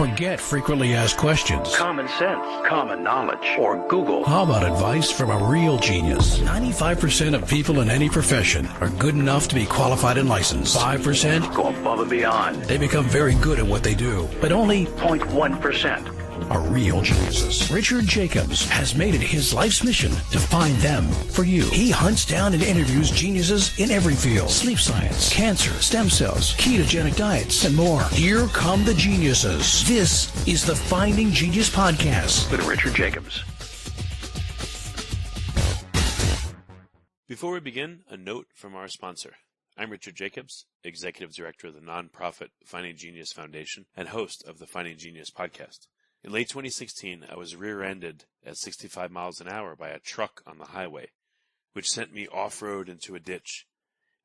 Forget frequently asked questions. Common sense, common knowledge, or Google. How about advice from a real genius? 95% of people in any profession are good enough to be qualified and licensed. 5% go above and beyond. They become very good at what they do, but only 0.1% are real geniuses. Richard Jacobs has made it his life's mission to find them for you. He hunts down and interviews geniuses in every field: sleep science, cancer, stem cells, ketogenic diets, and more. Here come the geniuses. This is the Finding Genius Podcast with Richard Jacobs. Before we begin, a note from our sponsor. I'm Richard Jacobs, Executive Director of the nonprofit Finding Genius Foundation and host of the Finding Genius Podcast. In late 2016, I was rear-ended at 65 miles an hour by a truck on the highway, which sent me off-road into a ditch.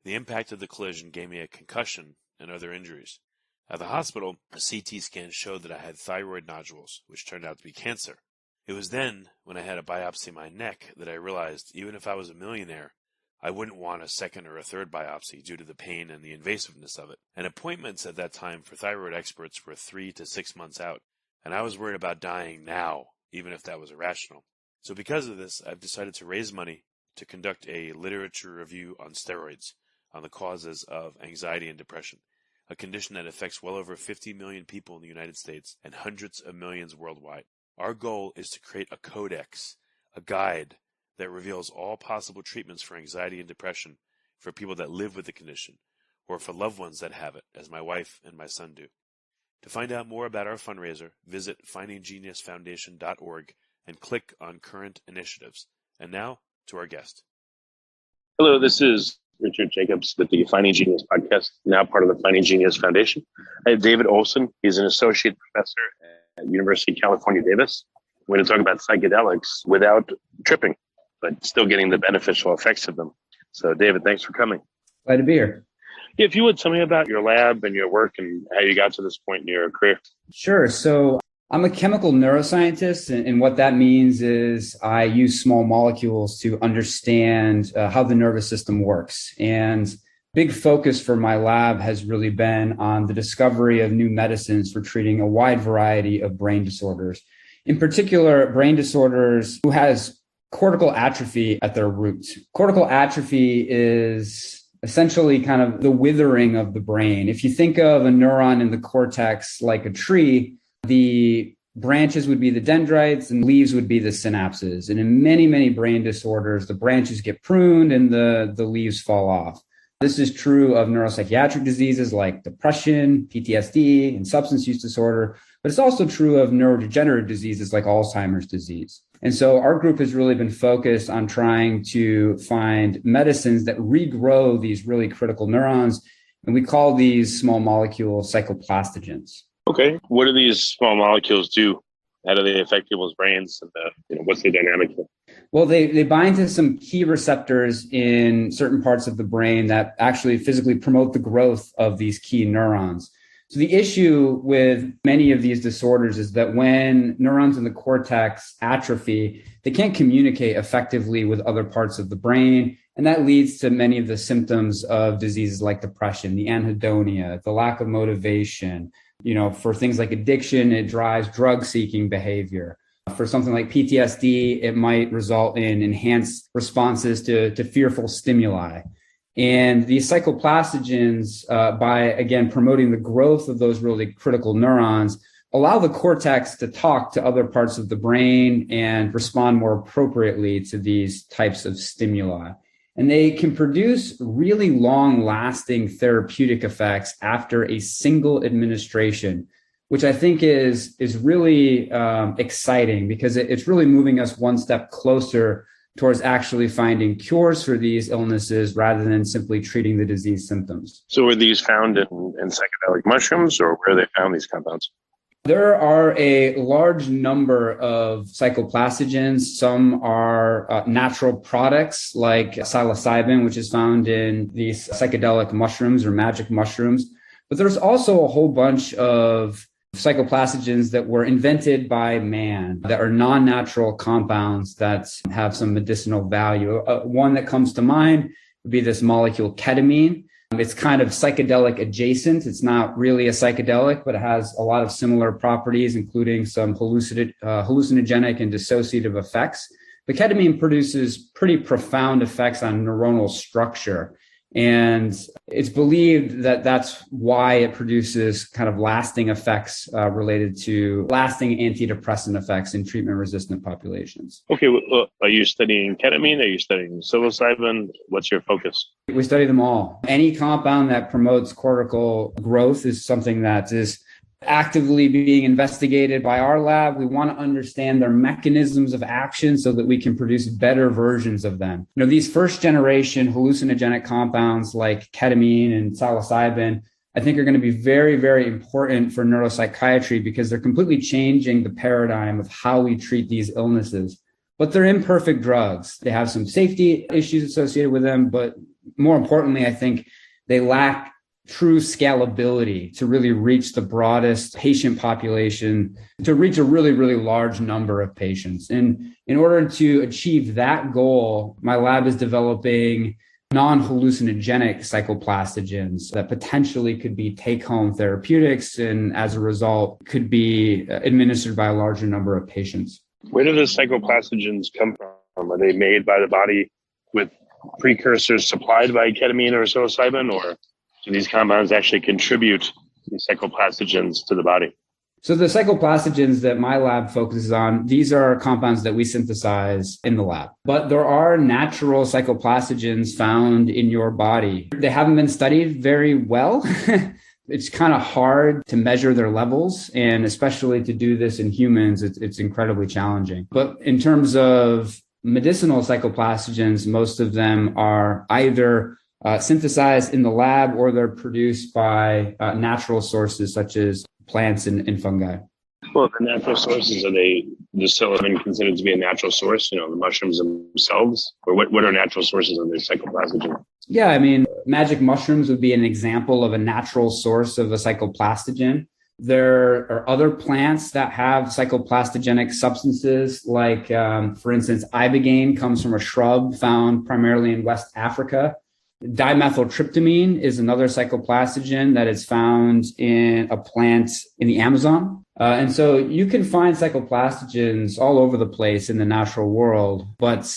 The impact of the collision gave me a concussion and other injuries. At the hospital, a CT scan showed that I had thyroid nodules, which turned out to be cancer. It was then, when I had a biopsy of my neck, that I realized even if I was a millionaire, I wouldn't want a second or a third biopsy due to the pain and the invasiveness of it. And appointments at that time for thyroid experts were 3 to 6 months out. And I was worried about dying now, even if that was irrational. So because of this, I've decided to raise money to conduct a literature review on steroids, on the causes of anxiety and depression, a condition that affects well over 50 million people in the United States and hundreds of millions worldwide. Our goal is to create a codex, a guide that reveals all possible treatments for anxiety and depression for people that live with the condition, or for loved ones that have it, as my wife and my son do. To find out more about our fundraiser, visit findinggeniusfoundation.org and click on current initiatives. And now, to our guest. Hello, this is Richard Jacobs with the Finding Genius Podcast, now part of the Finding Genius Foundation. I have David Olson. He's an associate professor at University of California, Davis. We're going to talk about psychedelics without tripping, but still getting the beneficial effects of them. So, David, thanks for coming. Glad to be here. If you would tell me about your lab and your work and how you got to this point in your career. Sure. So I'm a chemical neuroscientist, and what that means is I use small molecules to understand how the nervous system works. And big focus for my lab has really been on the discovery of new medicines for treating a wide variety of brain disorders. In particular, brain disorders who has cortical atrophy at their roots. Cortical atrophy is essentially kind of the withering of the brain. If you think of a neuron in the cortex like a tree, the branches would be the dendrites and leaves would be the synapses. And in many, many brain disorders, the branches get pruned and the leaves fall off. This is true of neuropsychiatric diseases like depression, PTSD, and substance use disorder, but it's also true of neurodegenerative diseases like Alzheimer's disease. And so our group has really been focused on trying to find medicines that regrow these really critical neurons. And we call these small molecules psychoplastogens. Okay. What do these small molecules do? How do they affect people's brains? And what's the dynamic here? Well, they bind to some key receptors in certain parts of the brain that actually physically promote the growth of these key neurons. So the issue with many of these disorders is that when neurons in the cortex atrophy, they can't communicate effectively with other parts of the brain. And that leads to many of the symptoms of diseases like depression, the anhedonia, the lack of motivation. For things like addiction, it drives drug-seeking behavior. For something like PTSD, it might result in enhanced responses to fearful stimuli. And these psychoplastogens, by, again, promoting the growth of those really critical neurons, allow the cortex to talk to other parts of the brain and respond more appropriately to these types of stimuli. And they can produce really long-lasting therapeutic effects after a single administration, which I think is really exciting because it's really moving us one step closer towards actually finding cures for these illnesses rather than simply treating the disease symptoms. So were these found in psychedelic mushrooms, or where they found these compounds? There are a large number of psychoplastogens. Some are natural products like psilocybin, which is found in these psychedelic mushrooms or magic mushrooms. But there's also a whole bunch of psychoplastogens that were invented by man that are non-natural compounds that have some medicinal value. One that comes to mind would be this molecule ketamine. It's kind of psychedelic adjacent. It's not really a psychedelic, but it has a lot of similar properties, including some hallucinogenic and dissociative effects. But ketamine produces pretty profound effects on neuronal structure. And it's believed that that's why it produces kind of lasting effects related to lasting antidepressant effects in treatment-resistant populations. Okay, well, are you studying ketamine? Are you studying psilocybin? What's your focus? We study them all. Any compound that promotes cortical growth is something that is actively being investigated by our lab. We want to understand their mechanisms of action so that we can produce better versions of them. These first generation hallucinogenic compounds like ketamine and psilocybin, I think are going to be very, very important for neuropsychiatry because they're completely changing the paradigm of how we treat these illnesses. But they're imperfect drugs. They have some safety issues associated with them, but more importantly, I think they lack true scalability to really reach the broadest patient population, to reach a really, really large number of patients. And in order to achieve that goal, my lab is developing non-hallucinogenic psychoplastogens that potentially could be take-home therapeutics and as a result could be administered by a larger number of patients. Where do the psychoplastogens come from? Are they made by the body with precursors supplied by ketamine or psilocybin, or do these compounds actually contribute these psychoplastogens to the body? So the psychoplastogens that my lab focuses on, these are compounds that we synthesize in the lab. But there are natural psychoplastogens found in your body. They haven't been studied very well. It's kind of hard to measure their levels, and especially to do this in humans, it's incredibly challenging. But in terms of medicinal psychoplastogens, most of them are either synthesized in the lab or they're produced by natural sources such as plants and fungi. Well, the natural sources, are they the psilocybin considered to be a natural source, the mushrooms themselves? Or what are natural sources of this psychoplastogen? Yeah, I mean, magic mushrooms would be an example of a natural source of a psychoplastogen. There are other plants that have psychoplastogenic substances, like, for instance, ibogaine comes from a shrub found primarily in West Africa. Dimethyltryptamine is another psychoplastogen that is found in a plant in the Amazon. And so you can find psychoplastogens all over the place in the natural world, but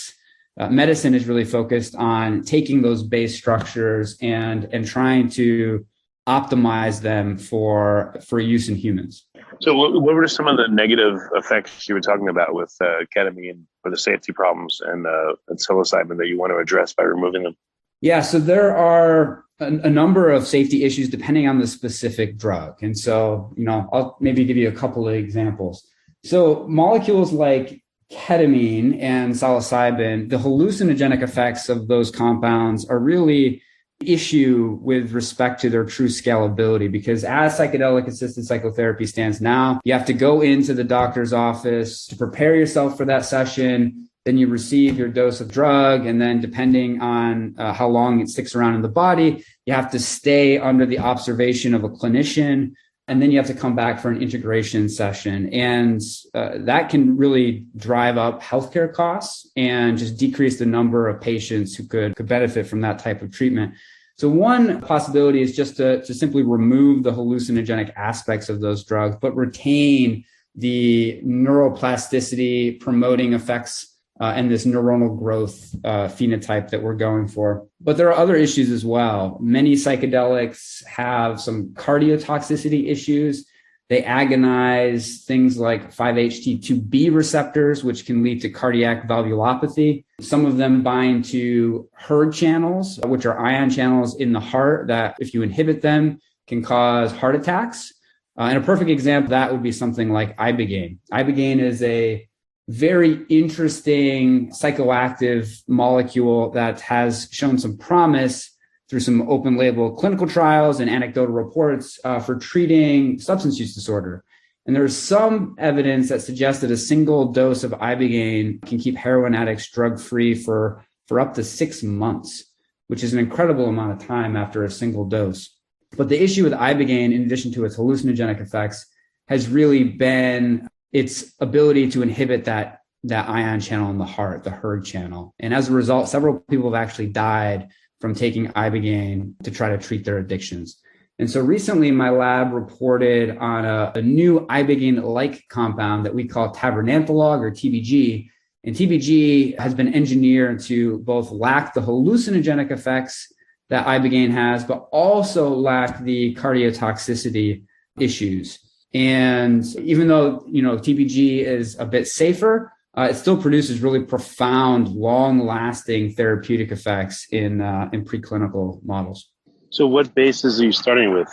medicine is really focused on taking those base structures and trying to optimize them for use in humans. So what were some of the negative effects you were talking about with ketamine, or the safety problems and psilocybin that you want to address by removing them? Yeah, so there are a number of safety issues depending on the specific drug. And so, I'll maybe give you a couple of examples. So molecules like ketamine and psilocybin, the hallucinogenic effects of those compounds are really issue with respect to their true scalability, because as psychedelic assisted psychotherapy stands now, you have to go into the doctor's office to prepare yourself for that session. Then you receive your dose of drug. And then depending on how long it sticks around in the body, you have to stay under the observation of a clinician. And then you have to come back for an integration session. And that can really drive up healthcare costs and just decrease the number of patients who could benefit from that type of treatment. So one possibility is just to simply remove the hallucinogenic aspects of those drugs, but retain the neuroplasticity promoting effects and this neuronal growth phenotype that we're going for. But there are other issues as well. Many psychedelics have some cardiotoxicity issues. They agonize things like 5-HT2B receptors, which can lead to cardiac valvulopathy. Some of them bind to hERG channels, which are ion channels in the heart that, if you inhibit them, can cause heart attacks. And a perfect example of that would be something like ibogaine. Ibogaine is a very interesting psychoactive molecule that has shown some promise through some open label clinical trials and anecdotal reports for treating substance use disorder. And there's some evidence that suggests that a single dose of ibogaine can keep heroin addicts drug-free for up to 6 months, which is an incredible amount of time after a single dose. But the issue with ibogaine, in addition to its hallucinogenic effects, has really been its ability to inhibit that ion channel in the heart, the hERG channel. And as a result, several people have actually died from taking ibogaine to try to treat their addictions. And so recently my lab reported on a new ibogaine-like compound that we call tabernanthalog or TBG. And TBG has been engineered to both lack the hallucinogenic effects that ibogaine has, but also lack the cardiotoxicity issues. And even though, TBG is a bit safer, it still produces really profound, long-lasting therapeutic effects in preclinical models. So what bases are you starting with?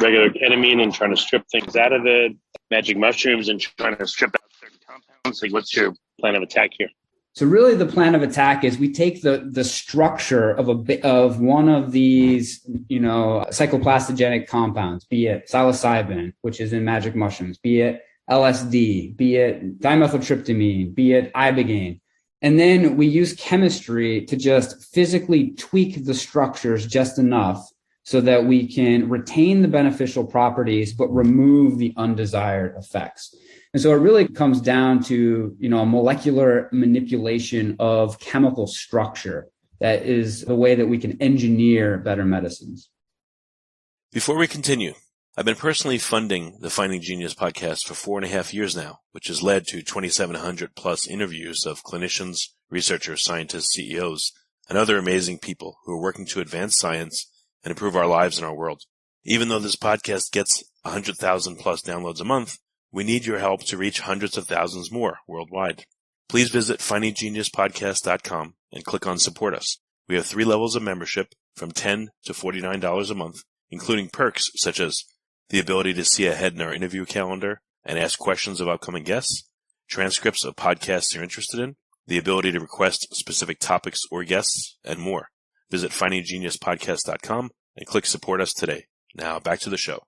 Regular ketamine and trying to strip things out of it, magic mushrooms and trying to strip out certain compounds? Like, what's your plan of attack here? So really the plan of attack is we take the structure of one of these, psychoplastogenic compounds, be it psilocybin, which is in magic mushrooms, be it LSD, be it dimethyltryptamine, be it ibogaine. And then we use chemistry to just physically tweak the structures just enough so that we can retain the beneficial properties, but remove the undesired effects. And so it really comes down to, a molecular manipulation of chemical structure. That is the way that we can engineer better medicines. Before we continue, I've been personally funding the Finding Genius podcast for 4.5 years now, which has led to 2,700 plus interviews of clinicians, researchers, scientists, CEOs, and other amazing people who are working to advance science and improve our lives and our world. Even though this podcast gets 100,000 plus downloads a month, we need your help to reach hundreds of thousands more worldwide. Please visit findinggeniuspodcast.com and click on Support Us. We have 3 levels of membership from $10 to $49 a month, including perks such as the ability to see ahead in our interview calendar and ask questions of upcoming guests, transcripts of podcasts you're interested in, the ability to request specific topics or guests, and more. Visit findinggeniuspodcast.com and click Support Us today. Now back to the show.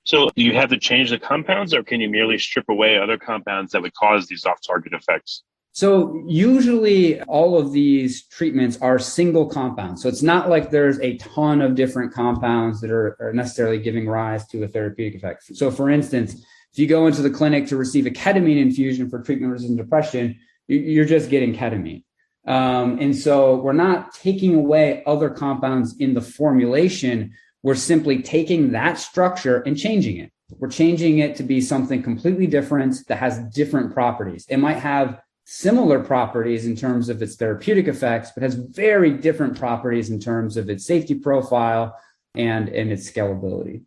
So do you have to change the compounds, or can you merely strip away other compounds that would cause these off-target effects? So usually all of these treatments are single compounds. So it's not like there's a ton of different compounds that are necessarily giving rise to a therapeutic effect. So for instance, if you go into the clinic to receive a ketamine infusion for treatment-resistant depression, you're just getting ketamine. And so we're not taking away other compounds in the formulation. We're simply taking that structure and changing it. We're changing it to be something completely different that has different properties. It might have similar properties in terms of its therapeutic effects, but has very different properties in terms of its safety profile and its scalability.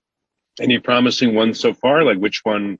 Any promising ones so far? Like, which one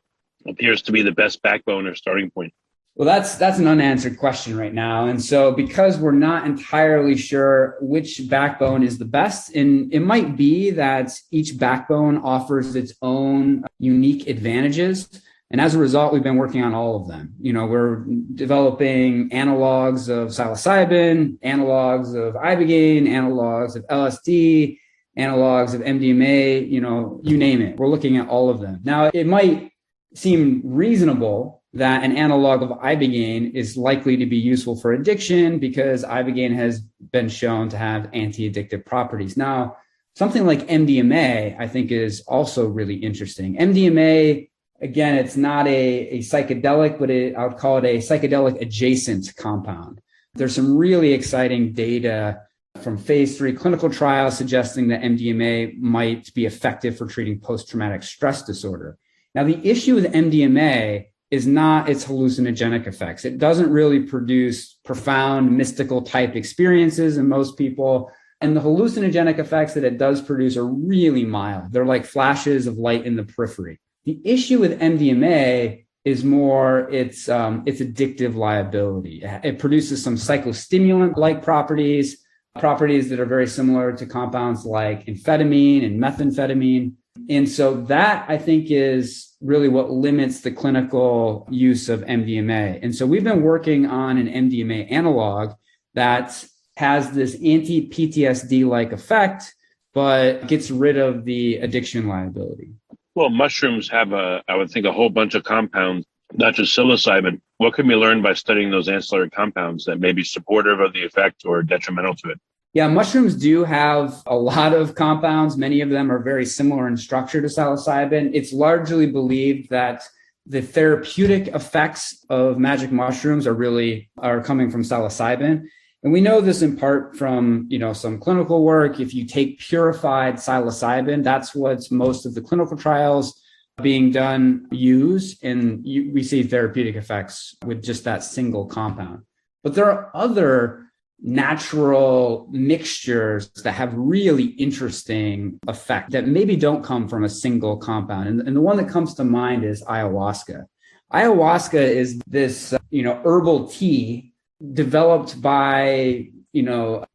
appears to be the best backbone or starting point? Well, that's an unanswered question right now. And so because we're not entirely sure which backbone is the best, and it might be that each backbone offers its own unique advantages. And as a result, we've been working on all of them. We're developing analogs of psilocybin, analogs of ibogaine, analogs of LSD, analogs of MDMA, you name it. We're looking at all of them. Now, it might seem reasonable that an analog of ibogaine is likely to be useful for addiction because ibogaine has been shown to have anti-addictive properties. Now, something like MDMA, I think, is also really interesting. MDMA, again, it's not a psychedelic, but I would call it a psychedelic adjacent compound. There's some really exciting data from phase 3 clinical trials suggesting that MDMA might be effective for treating post-traumatic stress disorder. Now, the issue with MDMA is not its hallucinogenic effects. It doesn't really produce profound mystical type experiences in most people. And the hallucinogenic effects that it does produce are really mild. They're like flashes of light in the periphery. The issue with MDMA is more its addictive liability. It produces some psychostimulant-like properties that are very similar to compounds like amphetamine and methamphetamine. And so that, I think, is really what limits the clinical use of MDMA. And so we've been working on an MDMA analog that has this anti-PTSD-like effect, but gets rid of the addiction liability. Well, mushrooms have, I would think, a whole bunch of compounds, not just psilocybin. What can we learn by studying those ancillary compounds that may be supportive of the effect or detrimental to it? Yeah, mushrooms do have a lot of compounds. Many of them are very similar in structure to psilocybin. It's largely believed that the therapeutic effects of magic mushrooms are coming from psilocybin. And we know this in part from, some clinical work. If you take purified psilocybin, that's what most of the clinical trials being done use, and we see therapeutic effects with just that single compound. But there are other natural mixtures that have really interesting effect that maybe don't come from a single compound. And the one that comes to mind is ayahuasca. Ayahuasca is this, herbal tea developed by,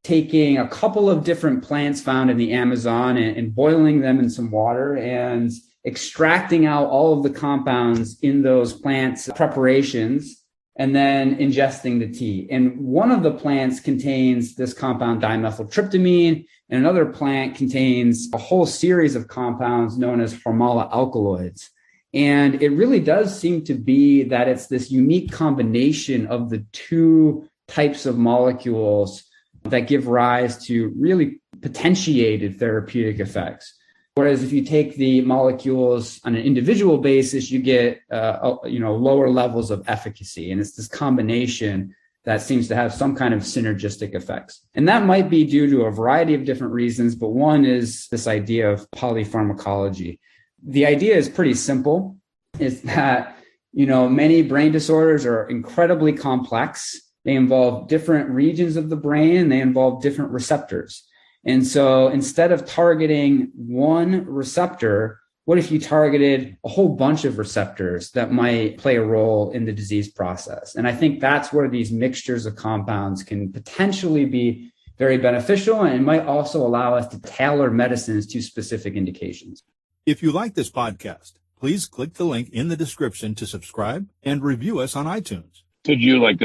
taking a couple of different plants found in the Amazon and boiling them in some water and extracting out all of the compounds in those plants preparations and then ingesting the tea. And one of the plants contains this compound dimethyltryptamine, and another plant contains a whole series of compounds known as hormala alkaloids. And it really does seem to be that it's this unique combination of the two types of molecules that give rise to really potentiated therapeutic effects. Whereas if you take the molecules on an individual basis, you get lower levels of efficacy. And it's this combination that seems to have some kind of synergistic effects. And that might be due to a variety of different reasons, but one is this idea of polypharmacology. The idea is pretty simple, is that, many brain disorders are incredibly complex. They involve different regions of the brain, they involve different receptors. And so instead of targeting one receptor, what if you targeted a whole bunch of receptors that might play a role in the disease process? And I think that's where these mixtures of compounds can potentially be very beneficial and might also allow us to tailor medicines to specific indications. If you like this podcast, please click the link in the description to subscribe and review us on iTunes. Could you, like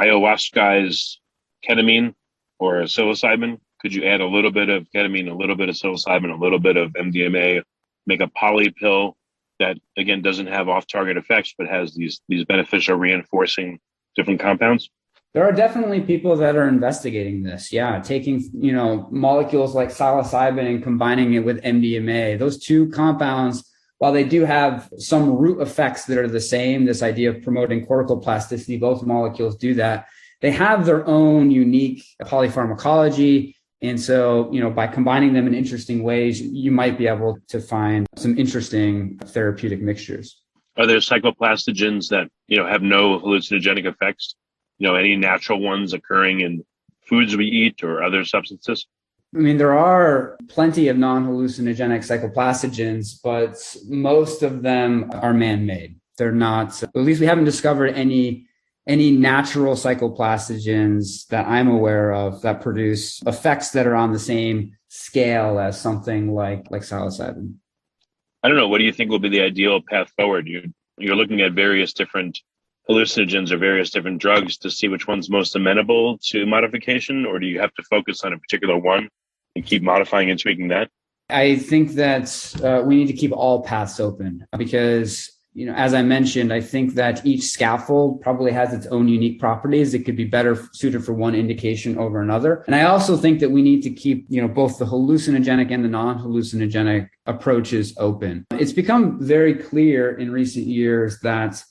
ayahuasca's ketamine or psilocybin, could you add a little bit of ketamine, a little bit of psilocybin, a little bit of NDMA, make a poly pill that, again, doesn't have off-target effects, but has these beneficial reinforcing different compounds? There are definitely people that are investigating this. Yeah, taking, molecules like psilocybin and combining it with NDMA. Those two compounds, while they do have some root effects that are the same, this idea of promoting cortical plasticity, both molecules do that. They have their own unique polypharmacology. And so, by combining them in interesting ways, you might be able to find some interesting therapeutic mixtures. Are there psychoplastogens that, have no hallucinogenic effects? Any natural ones occurring in foods we eat or other substances? I mean, there are plenty of non-hallucinogenic psychoplastogens, but most of them are man-made. They're not, at least we haven't discovered any natural psychoplastogens that I'm aware of that produce effects that are on the same scale as something like psilocybin. I don't know. What do you think will be the ideal path forward? You're looking at various different hallucinogens or various different drugs to see which one's most amenable to modification, or do you have to focus on a particular one and keep modifying and tweaking that? I think that we need to keep all paths open because, as I mentioned, I think that each scaffold probably has its own unique properties. It could be better suited for one indication over another. And I also think that we need to keep, both the hallucinogenic and the non-hallucinogenic approaches open. It's become very clear in recent years that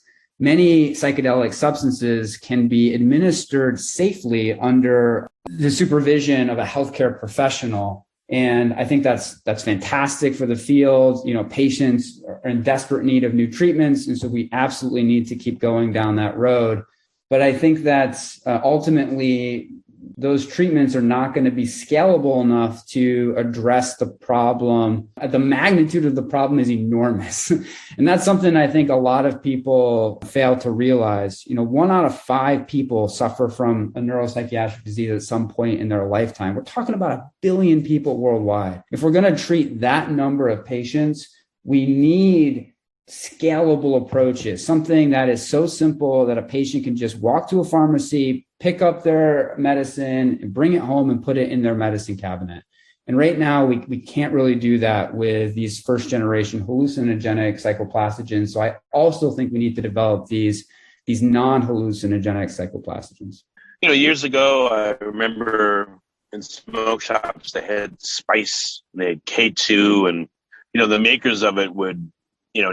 many psychedelic substances can be administered safely under the supervision of a healthcare professional. And I think that's fantastic for the field. Patients are in desperate need of new treatments. And so we absolutely need to keep going down that road. But I think that ultimately, those treatments are not going to be scalable enough to address the problem. The magnitude of the problem is enormous. And that's something I think a lot of people fail to realize. 1 out of 5 people suffer from a neuropsychiatric disease at some point in their lifetime. We're talking about 1 billion people worldwide. If we're going to treat that number of patients, we need scalable approaches, something that is so simple that a patient can just walk to a pharmacy, pick up their medicine and bring it home and put it in their medicine cabinet. And right now we can't really do that with these first generation hallucinogenic psychoplastogens. So I also think we need to develop these non-hallucinogenic psychoplastogens. Years ago, I remember in smoke shops, they had spice, they had K2, and, the makers of it would,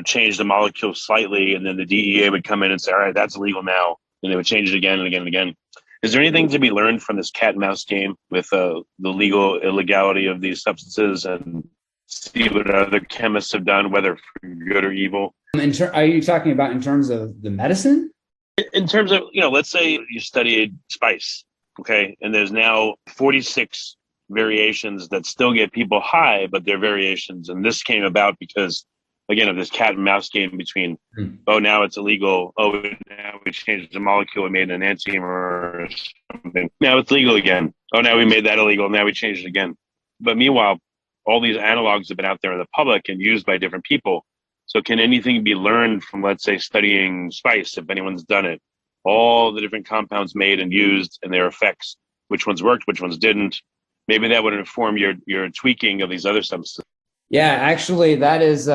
change the molecule slightly, and then the DEA would come in and say, all right, that's illegal now. And they would change it again and again and again. Is there anything to be learned from this cat and mouse game with the legal illegality of these substances, and see what other chemists have done, whether for good or evil? Are you talking about in terms of the medicine? In terms of, let's say you studied spice, okay, and there's now 46 variations that still get people high, but they're variations. And this came about because, again, of this cat and mouse game between, oh, now it's illegal. Oh, now we changed the molecule and made an enantiomer or something. Now it's legal again. Oh, now we made that illegal. Now we changed it again. But meanwhile, all these analogs have been out there in the public and used by different people. So can anything be learned from, let's say, studying spice, if anyone's done it? All the different compounds made and used and their effects, which ones worked, which ones didn't. Maybe that would inform your tweaking of these other substances. Yeah, actually, that's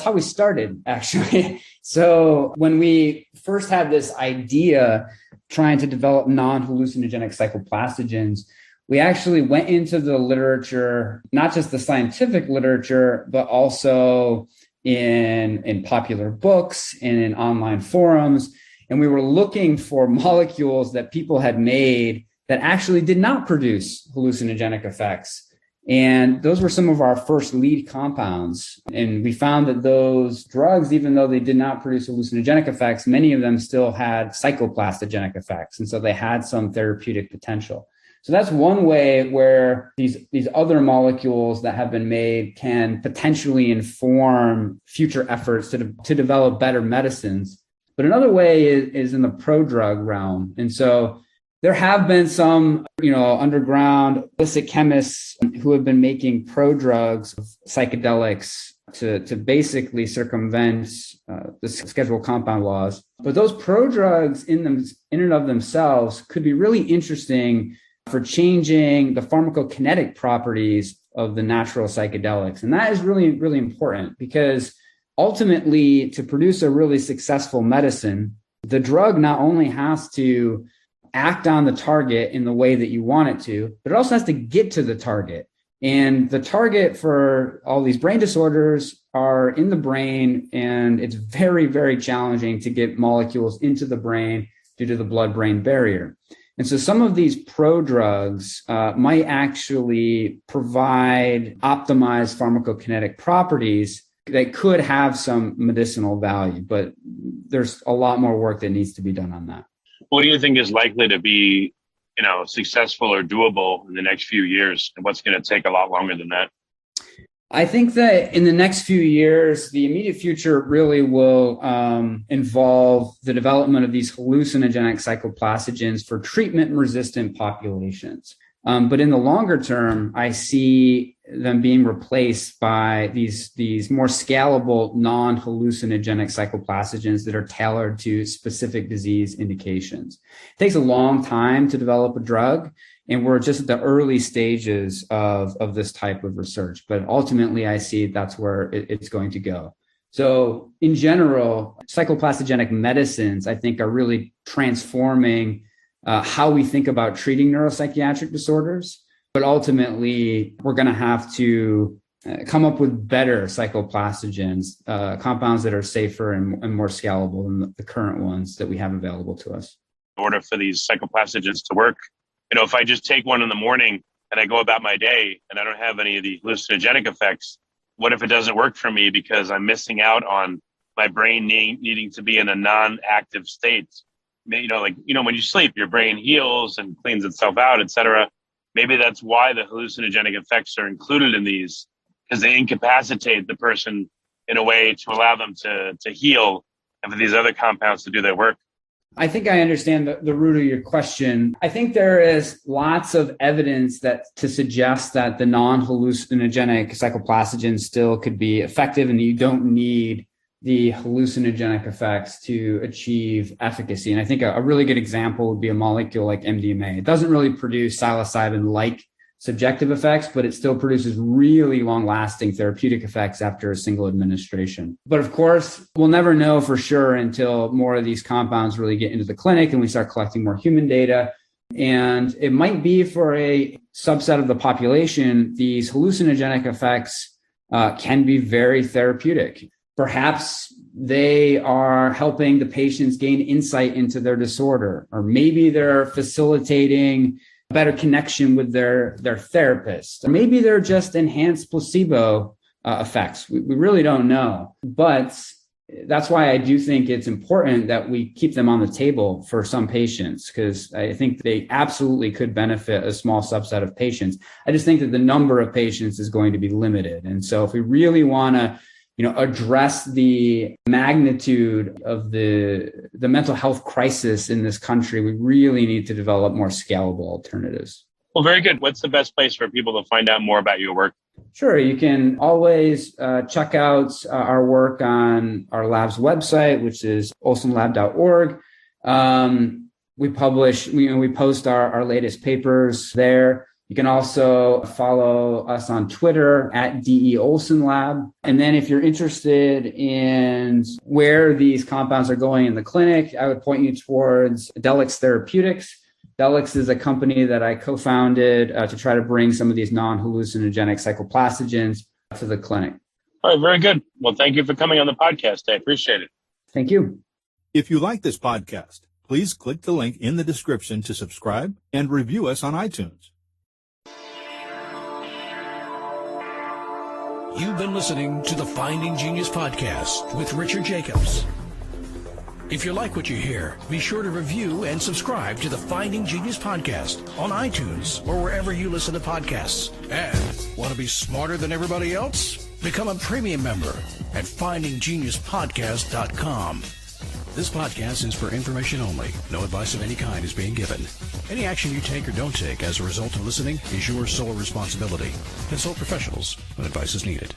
how we started, actually. So when we first had this idea trying to develop non-hallucinogenic psychoplastogens, we actually went into the literature, not just the scientific literature, but also in popular books and in online forums. And we were looking for molecules that people had made that actually did not produce hallucinogenic effects. And those were some of our first lead compounds. And we found that those drugs, even though they did not produce hallucinogenic effects, many of them still had psychoplastogenic effects. And so they had some therapeutic potential. So that's one way where these other molecules that have been made can potentially inform future efforts to develop better medicines. But another way is in the prodrug realm. And so there have been some, underground illicit chemists who have been making prodrugs, psychedelics, to basically circumvent the scheduled compound laws. But those prodrugs in and of themselves could be really interesting for changing the pharmacokinetic properties of the natural psychedelics. And that is really, really important because ultimately, to produce a really successful medicine, the drug not only has to act on the target in the way that you want it to, but it also has to get to the target. And the target for all these brain disorders are in the brain, and it's very, very challenging to get molecules into the brain due to the blood-brain barrier. And so some of these prodrugs might actually provide optimized pharmacokinetic properties that could have some medicinal value, but there's a lot more work that needs to be done on that. What do you think is likely to be, successful or doable in the next few years? And what's going to take a lot longer than that? I think that in the next few years, the immediate future really will involve the development of these hallucinogenic psychoplastogens for treatment-resistant populations. But in the longer term, I see them being replaced by these more scalable, non-hallucinogenic psychoplastogens that are tailored to specific disease indications. It takes a long time to develop a drug, and we're just at the early stages of this type of research. But ultimately, I see that's where it's going to go. So in general, psychoplastogenic medicines, I think, are really transforming how we think about treating neuropsychiatric disorders. But ultimately, we're going to have to come up with better psychoplastogens, compounds that are safer and more scalable than the current ones that we have available to us. In order for these psychoplastogens to work, if I just take one in the morning and I go about my day and I don't have any of the hallucinogenic effects, what if it doesn't work for me because I'm missing out on my brain needing to be in a non-active state? When you sleep, your brain heals and cleans itself out, et cetera. Maybe that's why the hallucinogenic effects are included in these, because they incapacitate the person in a way to allow them to heal and for these other compounds to do their work. I think I understand the root of your question. I think there is lots of evidence to suggest that the non-hallucinogenic psychoplastogens still could be effective and you don't need the hallucinogenic effects to achieve efficacy. And I think a really good example would be a molecule like NDMA. It doesn't really produce psilocybin-like subjective effects, but it still produces really long-lasting therapeutic effects after a single administration. But of course, we'll never know for sure until more of these compounds really get into the clinic and we start collecting more human data. And it might be for a subset of the population, these hallucinogenic effects can be very therapeutic. Perhaps they are helping the patients gain insight into their disorder, or maybe they're facilitating a better connection with their therapist, or maybe they're just enhanced placebo effects. We really don't know. But that's why I do think it's important that we keep them on the table for some patients, because I think they absolutely could benefit a small subset of patients. I just think that the number of patients is going to be limited. And so if we really want to address the magnitude of the mental health crisis in this country, we really need to develop more scalable alternatives. Well, very good. What's the best place for people to find out more about your work? Sure. You can always check out our work on our lab's website, which is olsonlab.org. We post our latest papers there. You can also follow us on Twitter at DE Olson Lab. And then if you're interested in where these compounds are going in the clinic, I would point you towards Psychedelics Therapeutics. Psychedelics is a company that I co-founded to try to bring some of these non-hallucinogenic psychoplastogens to the clinic. All right, very good. Well, thank you for coming on the podcast. I appreciate it. Thank you. If you like this podcast, please click the link in the description to subscribe and review us on iTunes. You've been listening to the Finding Genius podcast with Richard Jacobs. If you like what you hear, be sure to review and subscribe to the Finding Genius podcast on iTunes or wherever you listen to podcasts. And want to be smarter than everybody else? Become a premium member at findinggeniuspodcast.com. This podcast is for information only. No advice of any kind is being given. Any action you take or don't take as a result of listening is your sole responsibility. Consult professionals when advice is needed.